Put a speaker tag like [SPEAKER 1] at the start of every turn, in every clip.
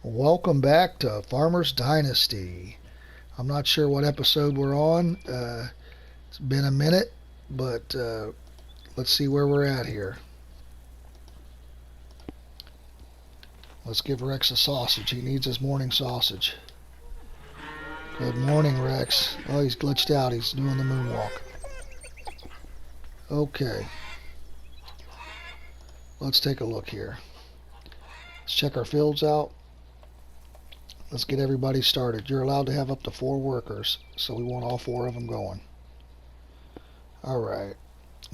[SPEAKER 1] Welcome back to Farmer's Dynasty. I'm not sure what episode we're on. It's been a minute, but let's see where we're at here. Let's give Rex a sausage. He needs his morning sausage. Good morning, Rex. Oh, he's glitched out. He's doing the moonwalk. Okay. Let's take a look here. Let's check our fields out. Let's get everybody started. You're allowed to have up to 4 workers, so we want all 4 of them going. Alright.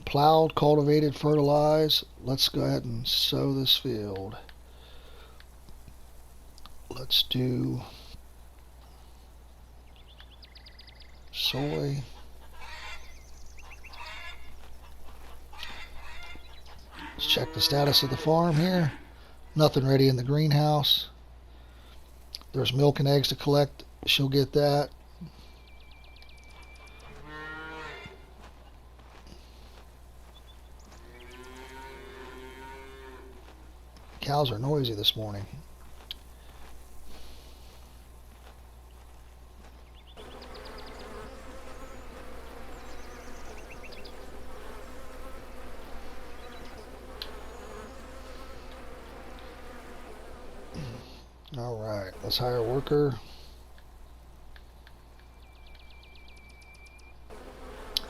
[SPEAKER 1] Plowed, cultivated, fertilized. Let's go ahead and sow this field. Let's do soy. Let's check the status of the farm here. Nothing ready in the greenhouse. There's milk and eggs to collect. She'll get that. Cows are noisy this morning. Alright, let's hire a worker.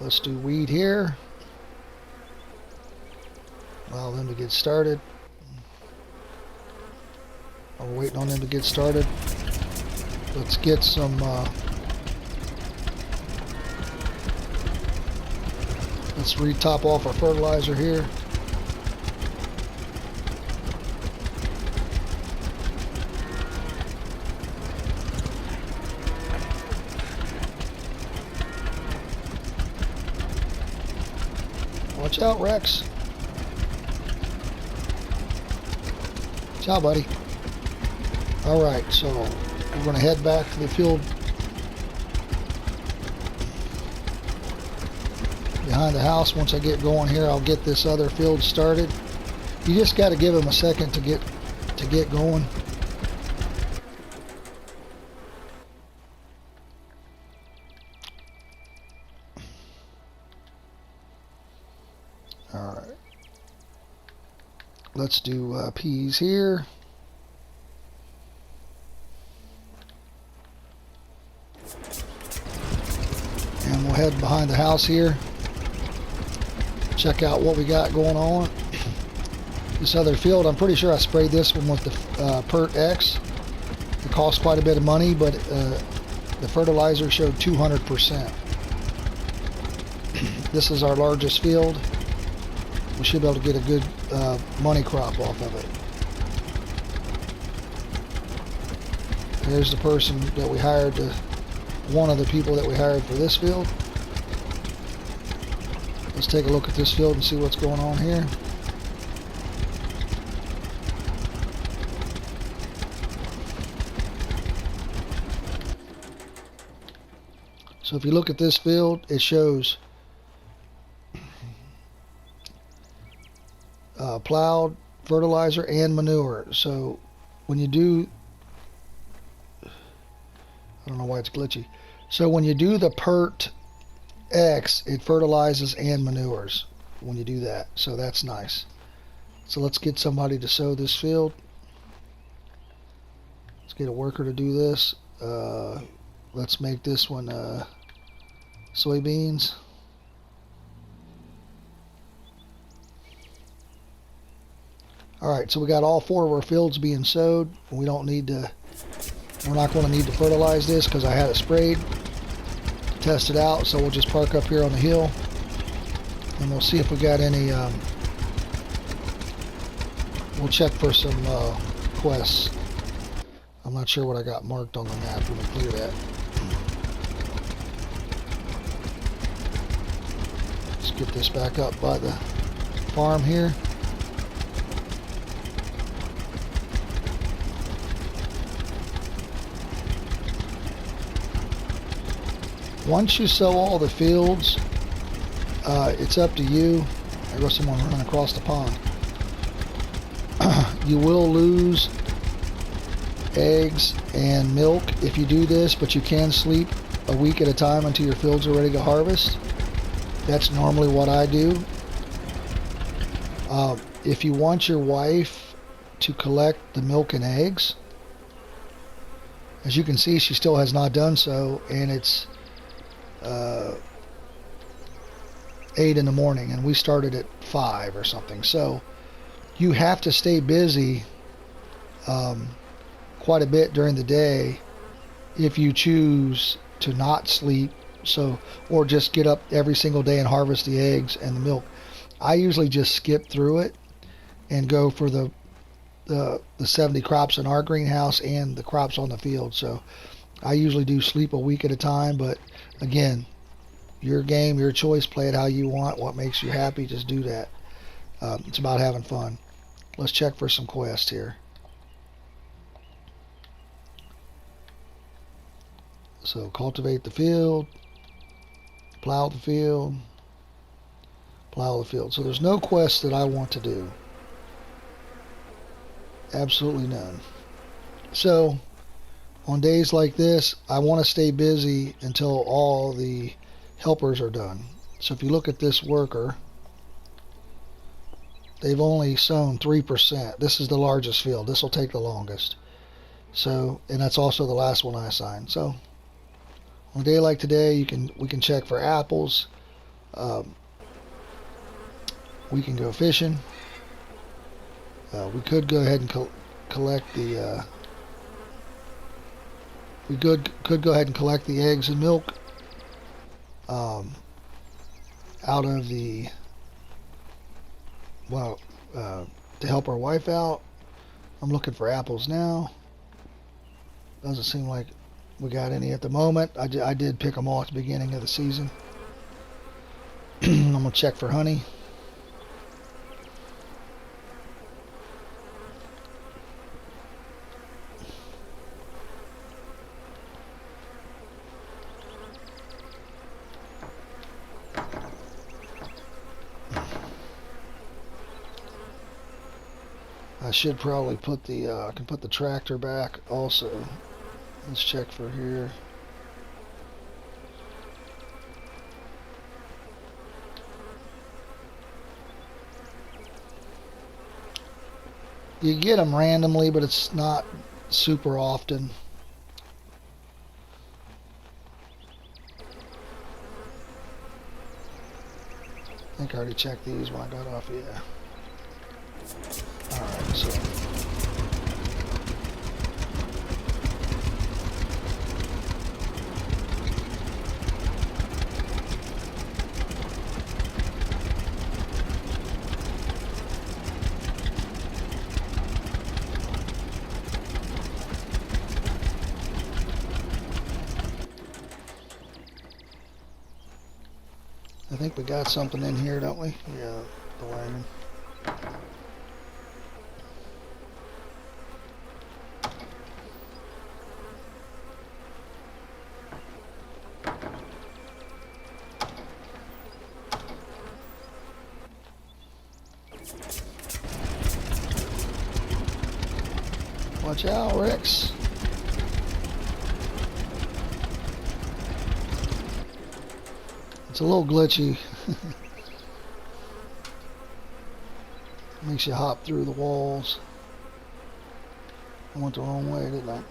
[SPEAKER 1] Let's do weed here. Allow them to get started. While we're waiting on them to get started, let's get some let's re-top off our fertilizer here. Watch out, Rex. Watch out, buddy. Alright, so we're going to head back to the field behind the house. Once I get going here, I'll get this other field started. You just got to give them a second to get going. Alright. Let's do peas here. And we'll head behind the house here. Check out what we got going on. This other field, I'm pretty sure I sprayed this one with the Pert X. It cost quite a bit of money, but the fertilizer showed 200%. This is our largest field. We should be able to get a good money crop off of it. There's the person that we hired, one of the people that we hired for this field. Let's take a look at this field and see what's going on here. So if you look at this field, it shows plowed, fertilizer, and manure. So when you do, I don't know why it's glitchy. So when you do the Pert X, it fertilizes and manures when you do that. So that's nice. So let's get somebody to sow this field. Let's get a worker to do this. Let's make this one soybeans. Alright, so we got all 4 of our fields being sowed. We're not going to need to fertilize this because I had it sprayed to test it out. So we'll just park up here on the hill and we'll see if we got any, we'll check for some quests. I'm not sure what I got marked on the map. Let me clear that. Let's get this back up by the farm here. Once you sow all the fields, it's up to you. There goes someone running across the pond. You will lose eggs and milk if you do this, but you can sleep a week at a time until your fields are ready to harvest. That's normally what I do. If you want your wife to collect the milk and eggs, as you can see, she still has not done so, and it's 8 in the morning, and we started at 5 or something. So you have to stay busy quite a bit during the day if you choose to not sleep, or just get up every single day and harvest the eggs and the milk. I usually just skip through it and go for the 70 crops in our greenhouse and the crops on the field. So I usually do sleep a week at a time, but again, your game, your choice, play it how you want. What makes you happy, just do that. It's about having fun. Let's check for some quests here. So cultivate the field, plow the field, plow the field. So there's no quests that I want to do. Absolutely none. So on days like this, I want to stay busy until all the helpers are done. So if you look at this worker, they've only sown 3%. This is the largest field. This will take the longest. So, and that's also the last one I assigned. So on a day like today, we can check for apples. We can go fishing. We could go ahead and collect the. We could go ahead and collect the eggs and milk out of the. Well, to help our wife out. I'm looking for apples now. Doesn't seem like we got any at the moment. I did pick them all at the beginning of the season. I'm gonna check for honey. I should probably put the I can put the tractor back also. Let's check for here. You get them randomly, but it's not super often. I think I already checked these when I got off, yeah. Alright, so I think we got something in here, don't we? Yeah, the wagon. Watch out, Rex. It's a little glitchy. Makes you hop through the walls. I went the wrong way, didn't I?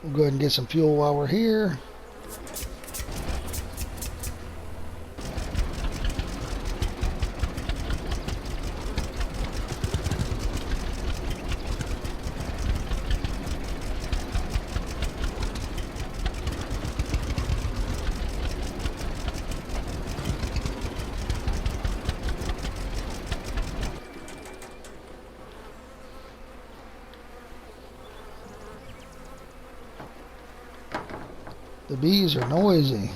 [SPEAKER 1] We'll go ahead and get some fuel while we're here. The bees are noisy.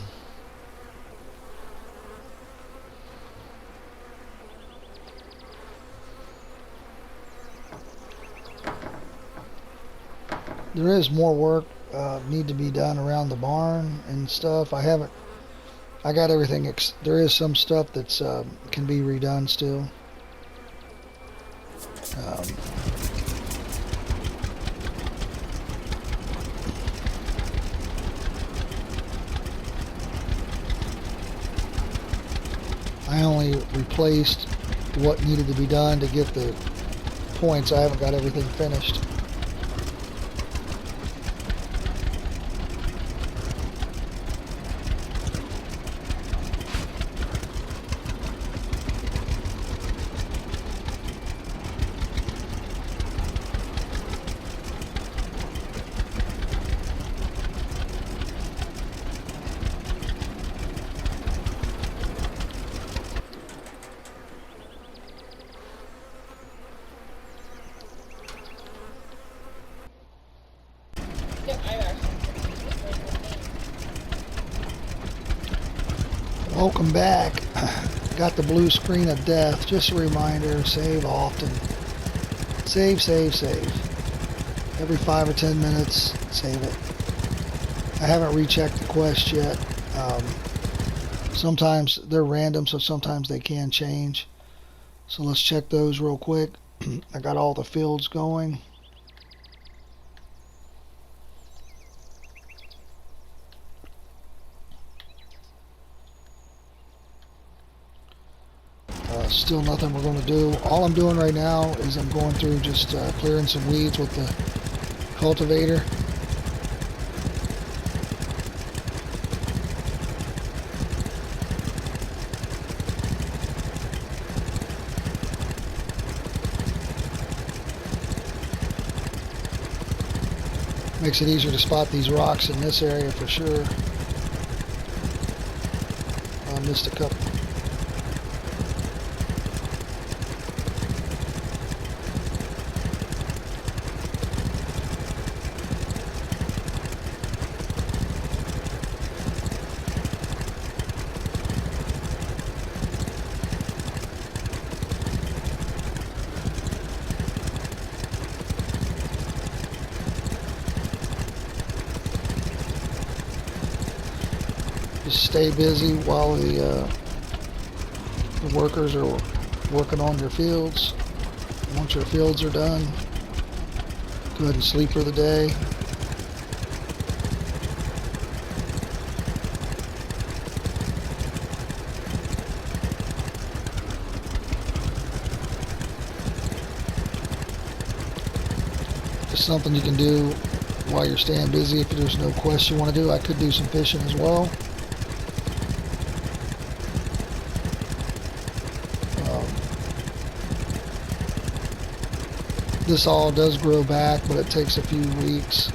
[SPEAKER 1] There is more work need to be done around the barn and stuff. I haven't I got everything. There is some stuff that's can be redone still. Um, I only replaced what needed to be done to get the points. I haven't got everything finished. Welcome back. Got the blue screen of death. Just a reminder, save often. Save, save, save. Every 5 or 10 minutes, save it. I haven't rechecked the quest yet. Sometimes they're random, so sometimes they can change. So let's check those real quick. I got all the fields going. Still nothing we're going to do. All I'm doing right now is I'm going through just clearing some weeds with the cultivator. Makes it easier to spot these rocks in this area for sure. I missed a couple. Just stay busy while the workers are working on their fields. Once your fields are done, go ahead and sleep for the day. Just something you can do while you're staying busy. If there's no quest you want to do, I could do some fishing as well. This all does grow back, but it takes a few weeks.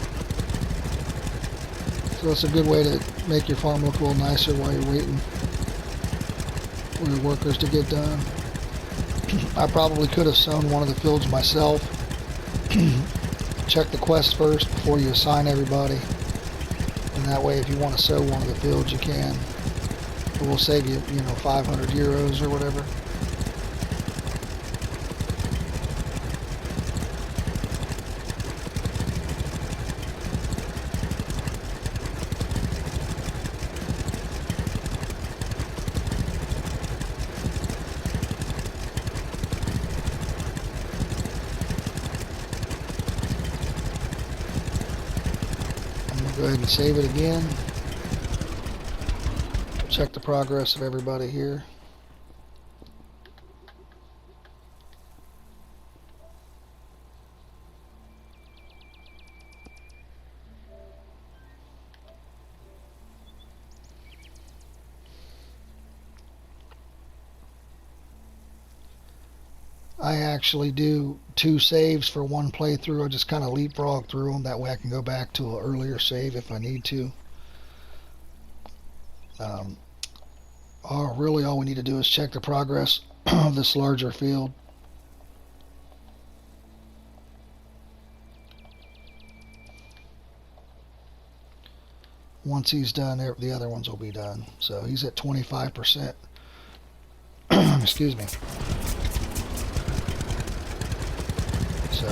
[SPEAKER 1] So it's a good way to make your farm look a little nicer while you're waiting for your workers to get done. I probably could have sown one of the fields myself. Check the quest first before you assign everybody. And that way if you want to sow one of the fields you can. It will save you, 500 euros or whatever. Go ahead and save it again. Check the progress of everybody here. I actually do 2 saves for one playthrough. I just kind of leapfrog through them. That way I can go back to an earlier save if I need to. Really all we need to do is check the progress of this larger field. Once he's done, the other ones will be done. So he's at 25%. Excuse me. So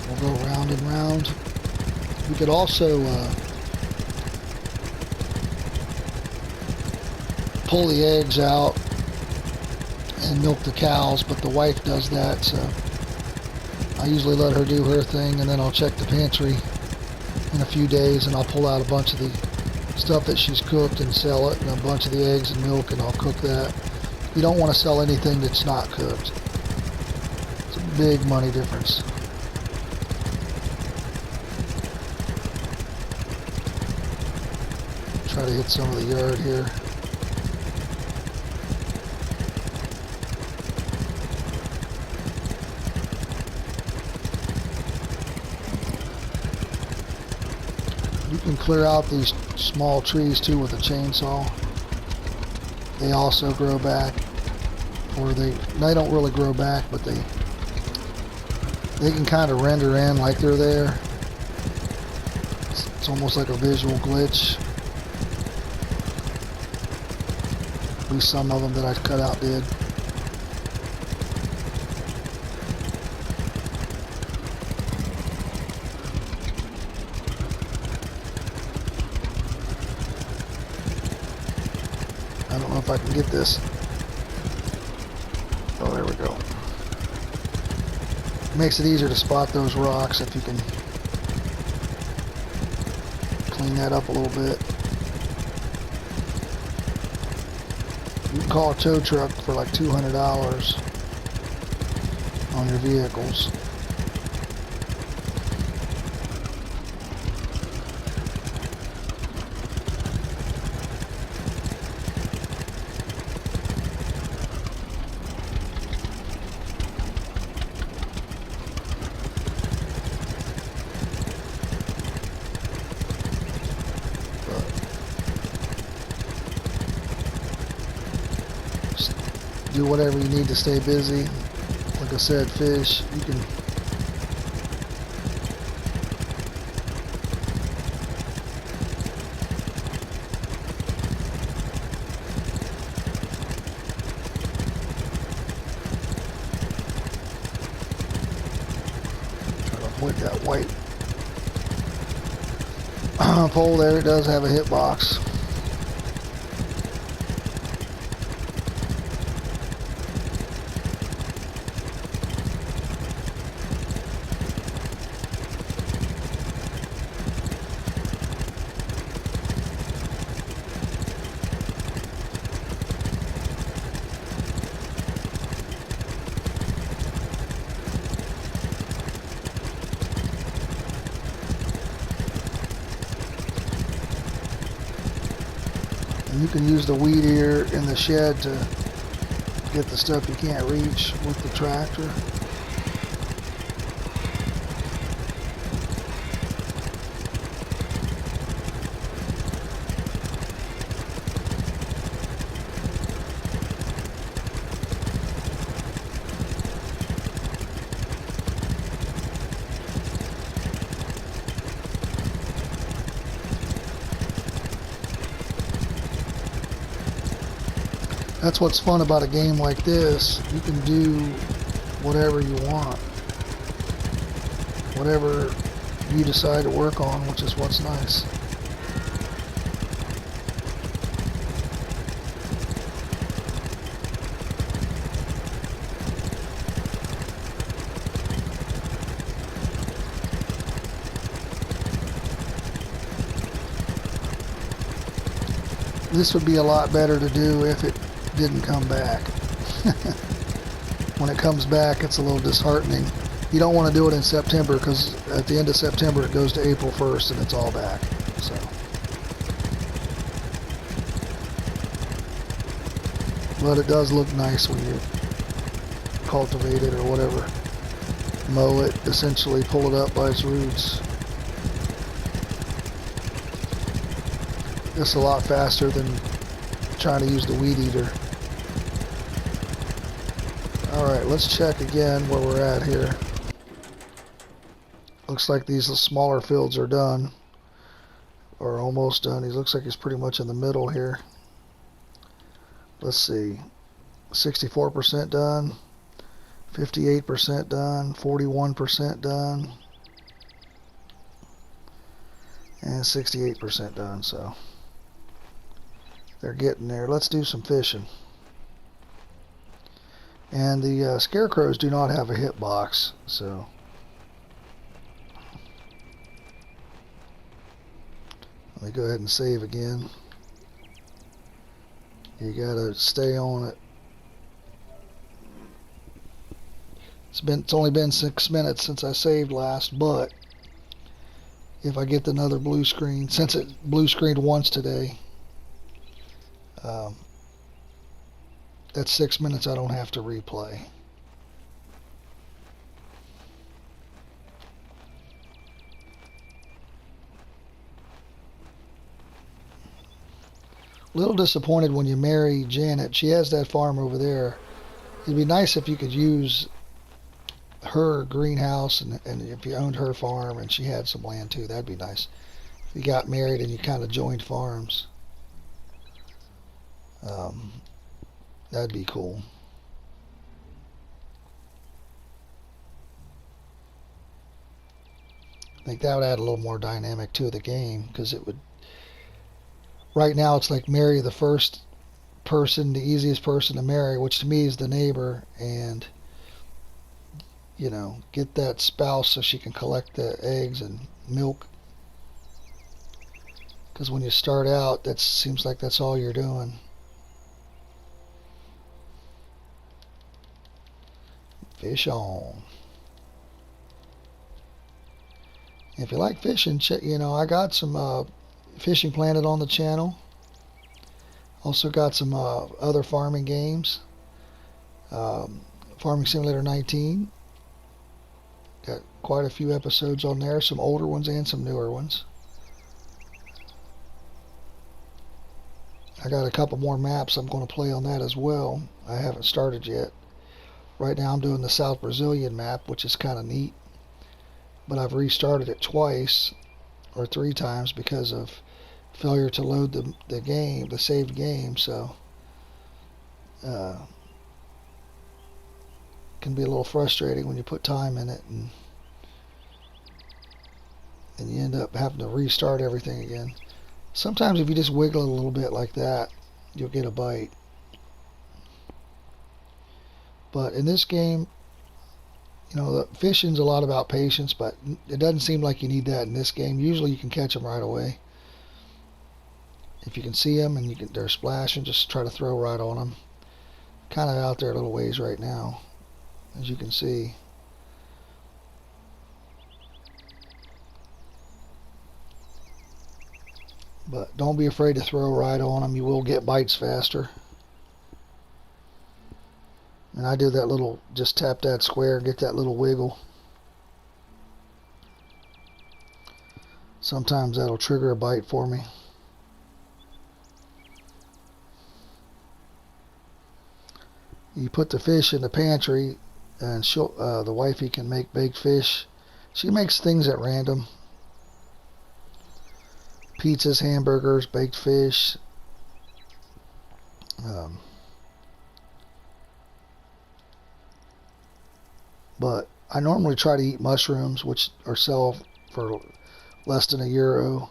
[SPEAKER 1] we'll go round and round. We could also pull the eggs out and milk the cows, but the wife does that, so I usually let her do her thing, and then I'll check the pantry in a few days, and I'll pull out a bunch of the stuff that she's cooked and sell it, and a bunch of the eggs and milk, and I'll cook that. You don't want to sell anything that's not cooked. It's a big money difference. Try to hit some of the yard here. You can clear out these small trees too with a chainsaw. They also grow back, or they don't really grow back, but they can kind of render in like they're there. It's almost like a visual glitch. At least some of them that I cut out did. I don't know if I can get this. Oh, there we go. Makes it easier to spot those rocks if you can clean that up a little bit. You can call a tow truck for like $200 on your vehicles. Do whatever you need to stay busy. Like I said, fish, you can try to avoid that white pole there. It does have a hitbox. You can use the weed eater in the shed to get the stuff you can't reach with the tractor. That's what's fun about a game like this. You can do whatever you want. Whatever you decide to work on, which is what's nice. This would be a lot better to do if it didn't come back. When it comes back, it's a little disheartening. You don't want to do it in September, because at the end of September it goes to April 1st and it's all back. So, but it does look nice when you cultivate it or whatever. Mow it, essentially pull it up by its roots. It's a lot faster than trying to use the weed eater. Alright, let's check again where we're at here. Looks like these smaller fields are done, or almost done. He looks like he's pretty much in the middle here. Let's see, 64% done, 58% done, 41% done, and 68% done. So They're getting there. Let's do some fishing. And the scarecrows do not have a hitbox, so let me go ahead and save again. You gotta stay on it. It's only been 6 minutes since I saved last, but if I get another blue screen, since it blue screened once today, that's 6 minutes I don't have to replay. Little disappointed when you marry Janet. She has that farm over there. It'd be nice if you could use her greenhouse and if you owned her farm and she had some land too, that'd be nice. If you got married and you kind of joined farms, that'd be cool. I think that would add a little more dynamic to the game, because it would. Right now, it's like marry the first person, the easiest person to marry, which to me is the neighbor, and get that spouse so she can collect the eggs and milk. Because when you start out, that seems like that's all you're doing. Fish on. If you like fishing, I got some Fishing Planet on the channel. Also got some other farming games. Farming Simulator 19. Got quite a few episodes on there, some older ones and some newer ones. I got a couple more maps I'm going to play on that as well. I haven't started yet. Right now I'm doing the South Brazilian map, which is kind of neat. But I've restarted it twice or 3 times because of failure to load the game, the saved game, so can be a little frustrating when you put time in it and you end up having to restart everything again. Sometimes if you just wiggle it a little bit like that, you'll get a bite. But in this game, the fishing's a lot about patience, but it doesn't seem like you need that in this game. Usually you can catch them right away. If you can see them and they're splashing, just try to throw right on them. Kind of out there a little ways right now, as you can see. But don't be afraid to throw right on them. You will get bites faster. And I do that little, just tap that square and get that little wiggle. Sometimes that'll trigger a bite for me. You put the fish in the pantry, and the wifey can make baked fish. She makes things at random. Pizzas, hamburgers, baked fish. But I normally try to eat mushrooms, which are sell for less than €1.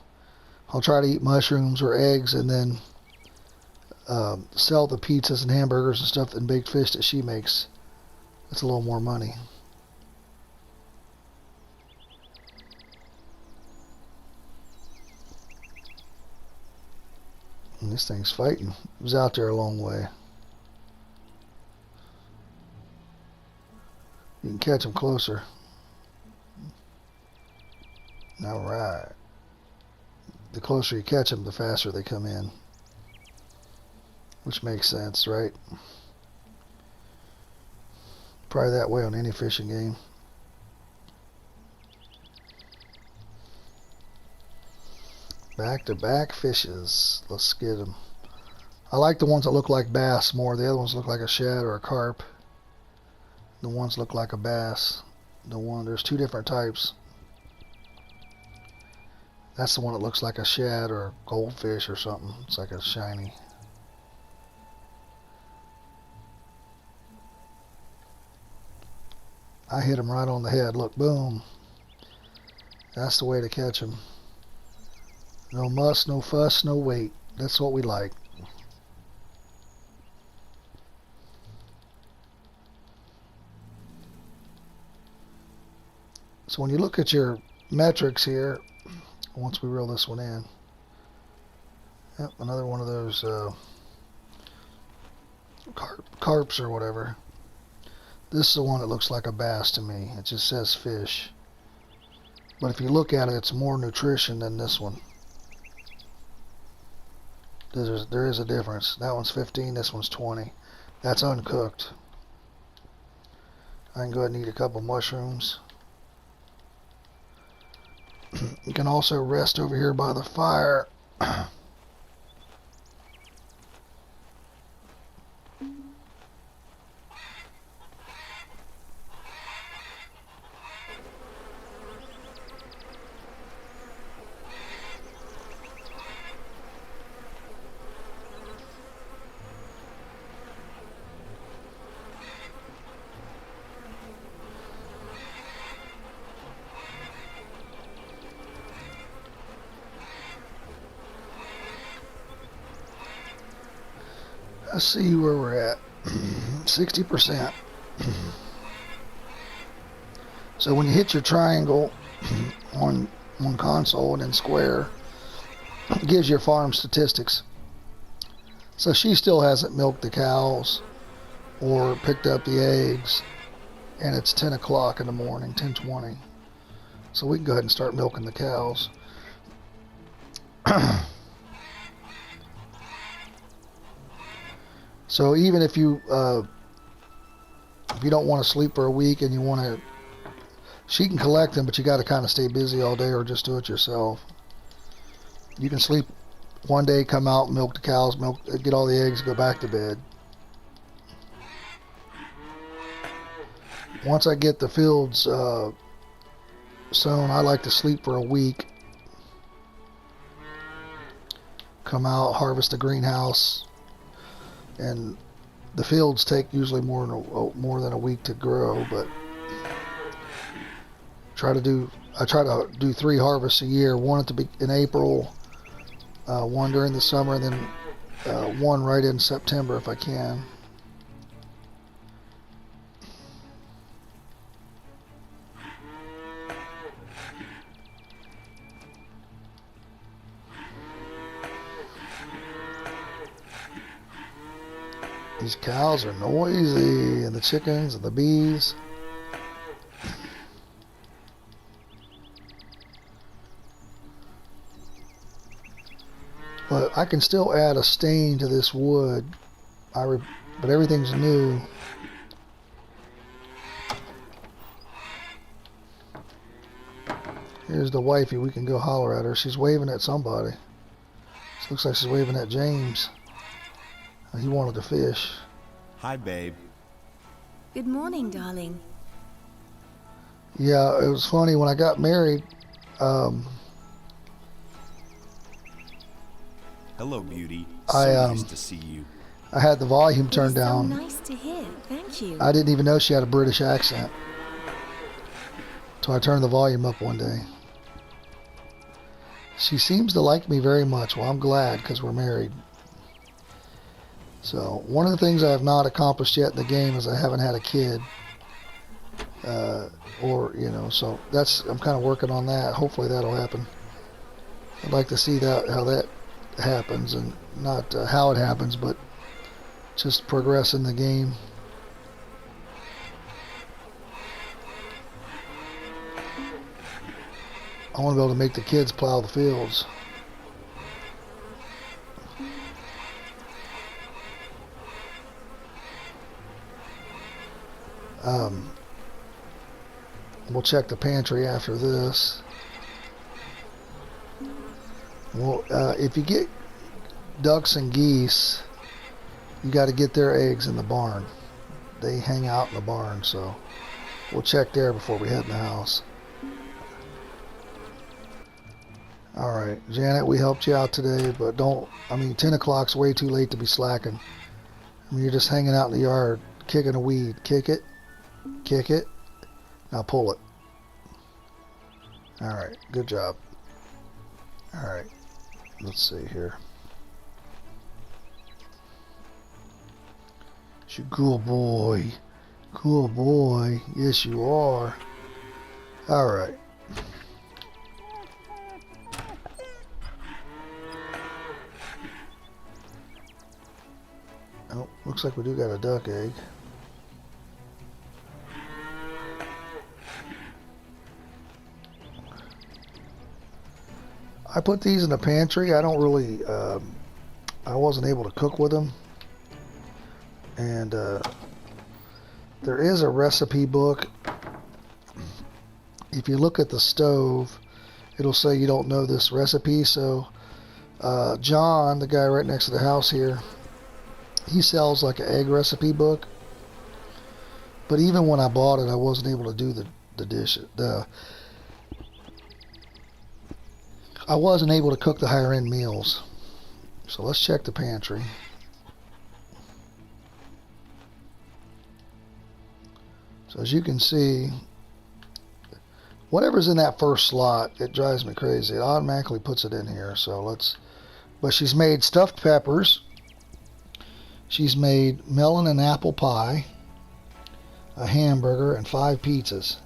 [SPEAKER 1] I'll try to eat mushrooms or eggs, and then sell the pizzas and hamburgers and stuff and baked fish that she makes. That's a little more money. And this thing's fighting. It was out there a long way. You can catch them closer. Alright. The closer you catch them, the faster they come in. Which makes sense, right? Probably that way on any fishing game. Back-to-back fishes. Let's get them. I like the ones that look like bass more. The other ones look like a shad or a carp. The ones look like a bass. There's 2 different types. That's the one that looks like a shad or a goldfish or something. It's like a shiny. I hit him right on the head. Look, boom. That's the way to catch him. No muss, no fuss, no wait. That's what we like. So when you look at your metrics here, once we reel this one in, yep, another one of those carps or whatever. This is the one that looks like a bass to me. It just says fish. But if you look at it, it's more nutrition than this one. There is a difference. That one's 15, this one's 20. That's uncooked. I can go ahead and eat a couple mushrooms. You can also rest over here by the fire. Let's see where we're at. 60%. So when you hit your triangle on console and then square, it gives your farm statistics. So she still hasn't milked the cows or picked up the eggs, and it's 10 o'clock in the morning, 10:20. So we can go ahead and start milking the cows. So even if you don't want to sleep for a week and you want to, she can collect them, but you got to kind of stay busy all day or just do it yourself. You can sleep one day, come out, milk the cows, get all the eggs, go back to bed. Once I get the fields sown, I like to sleep for a week. Come out, harvest the greenhouse. And the fields take usually more than a week to grow, but I try to do 3 harvests a year. One in April, one during the summer, and then one right in September if I can. These cows are noisy, and the chickens and the bees. But I can still add a stain to this wood. But everything's new. Here's the wifey. We can go holler at her. She's waving at somebody. This looks like she's waving at James. He wanted to fish.
[SPEAKER 2] Hi, babe.
[SPEAKER 3] Good morning, darling.
[SPEAKER 1] Yeah, it was funny when I got married.
[SPEAKER 2] Hello, beauty. So nice to see you.
[SPEAKER 1] I had the volume turned down.
[SPEAKER 3] So nice to hear. Thank you.
[SPEAKER 1] I didn't even know she had a British accent. So I turned the volume up one day. She seems to like me very much. Well, I'm glad because we're married. So one of the things I have not accomplished yet in the game is I haven't had a kid, so I'm kind of working on that. Hopefully that'll happen. I'd like to see how that happens, and not how it happens, but just progress in the game. I want to be able to make the kids plow the fields. We'll check the pantry after this. Well, if you get ducks and geese, you got to get their eggs in the barn. They hang out in the barn, so we'll check there before we head in the house. Alright, Janet, we helped you out today, but 10 o'clock's way too late to be slacking. You're just hanging out in the yard, kicking a weed. Kick it. Now pull it. Alright, good job. Alright, let's see here. You cool boy. Yes, you are. All right. Oh, looks like we do got a duck egg. I put these in the pantry. I don't really, I wasn't able to cook with them. And there is a recipe book. If you look at the stove, it'll say you don't know this recipe. So John, the guy right next to the house here, he sells like an egg recipe book. But even when I bought it, I wasn't able to do the dish. I wasn't able to cook the higher end meals. So let's check the pantry. So as you can see, whatever's in that first slot, it drives me crazy. It automatically puts it in here. So let's, but she's made stuffed peppers. She's made melon and apple pie, a hamburger, and 5 pizzas.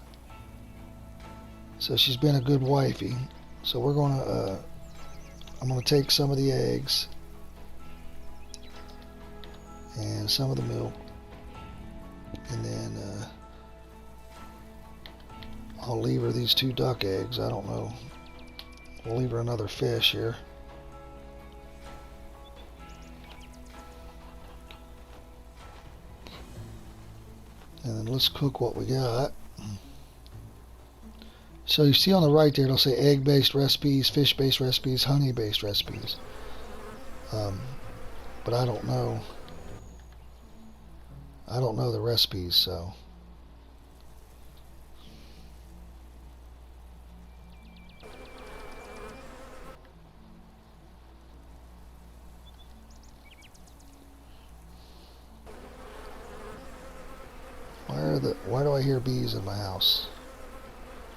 [SPEAKER 1] So she's been a good wifey. So we're gonna, I'm gonna take some of the eggs and some of the milk, and then I'll leave her these 2 duck eggs. I don't know. We'll leave her another fish here. And then let's cook what we got. So you see on the right there, it'll say egg-based recipes, fish-based recipes, honey-based recipes. But I don't know. I don't know the recipes, so. Why do I hear bees in my house?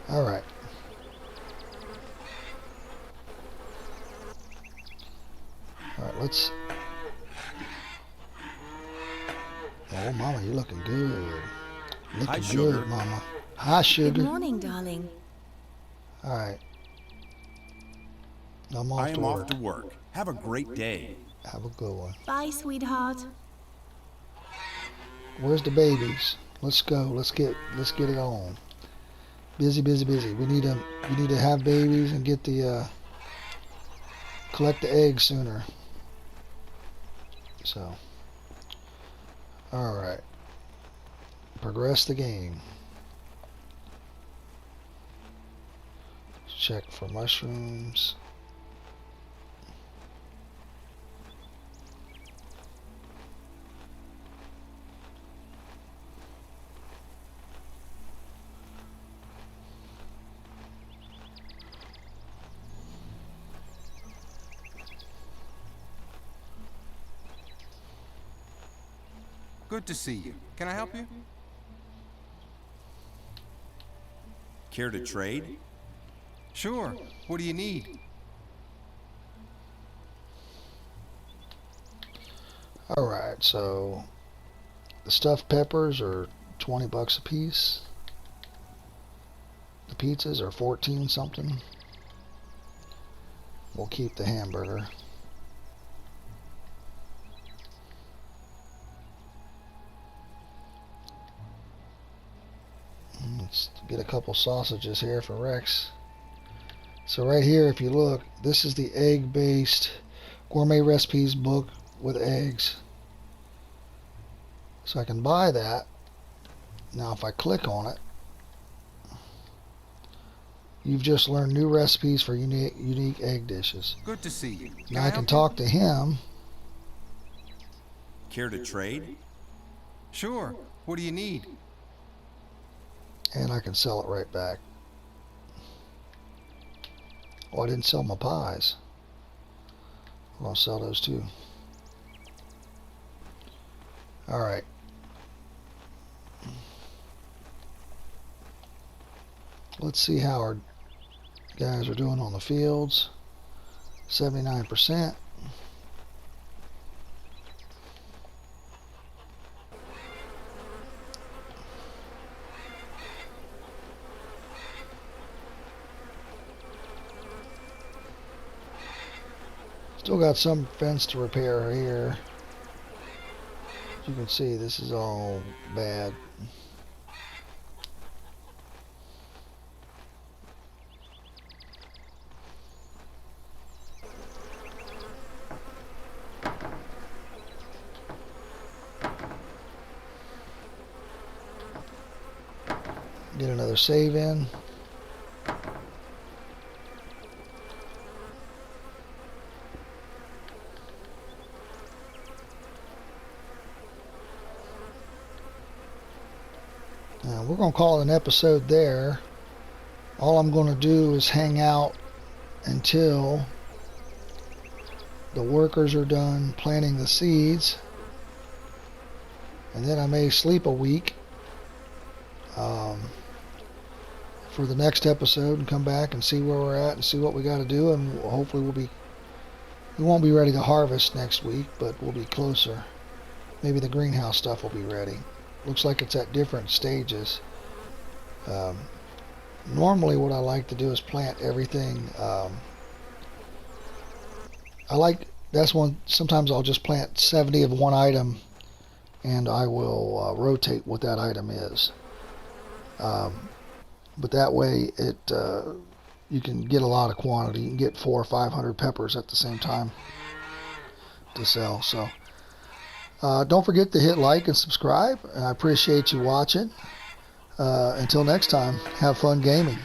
[SPEAKER 1] All right. All right, let's. Oh, Mama, you're looking good. Looking
[SPEAKER 2] Hi,
[SPEAKER 1] good,
[SPEAKER 2] Sugar.
[SPEAKER 1] Mama. Hi, Sugar.
[SPEAKER 3] Good morning, darling.
[SPEAKER 1] All right. I'm off
[SPEAKER 2] I
[SPEAKER 1] to
[SPEAKER 2] am
[SPEAKER 1] work.
[SPEAKER 2] off to work. Have a great day.
[SPEAKER 1] Have a good one.
[SPEAKER 3] Bye, sweetheart.
[SPEAKER 1] Where's the babies? Let's go. Let's get it on. Busy, busy, busy. We need to have babies and get the collect the eggs sooner. So, all right. Progress the game. Check for mushrooms.
[SPEAKER 4] Good to see you. Can I help you?
[SPEAKER 2] Care to trade?
[SPEAKER 4] Sure. What do you need?
[SPEAKER 1] All right, so the stuffed peppers are 20 bucks a piece. The pizzas are 14 something. We'll keep the hamburger. Let's get a couple sausages here for Rex. So right here, if you look, this is the egg-based gourmet recipes book with eggs. So I can buy that. Now if I click on it, you've just learned new recipes for unique egg dishes.
[SPEAKER 4] Good to see you.
[SPEAKER 1] Now I can talk to him.
[SPEAKER 2] Care to trade?
[SPEAKER 4] Sure. What do you need?
[SPEAKER 1] And I can sell it right back. Oh, I didn't sell my pies. I'll sell those too. Alright. Let's see how our guys are doing on the fields. 79%. Still got some fence to repair here. As you can see, this is all bad. Get another save in. We're going to call it an episode there. All I'm going to do is hang out until the workers are done planting the seeds. And then I may sleep a week for the next episode and come back and see where we're at and see what we got to do. And hopefully we won't be ready to harvest next week, but we'll be closer. Maybe the greenhouse stuff will be ready. Looks like it's at different stages. Normally what I like to do is plant everything. Sometimes I'll just plant 70 of one item and I will rotate what that item is. But that way you can get a lot of quantity. You can get 400 or 500 peppers at the same time to sell. So don't forget to hit like and subscribe. I appreciate you watching. Until next time, have fun gaming.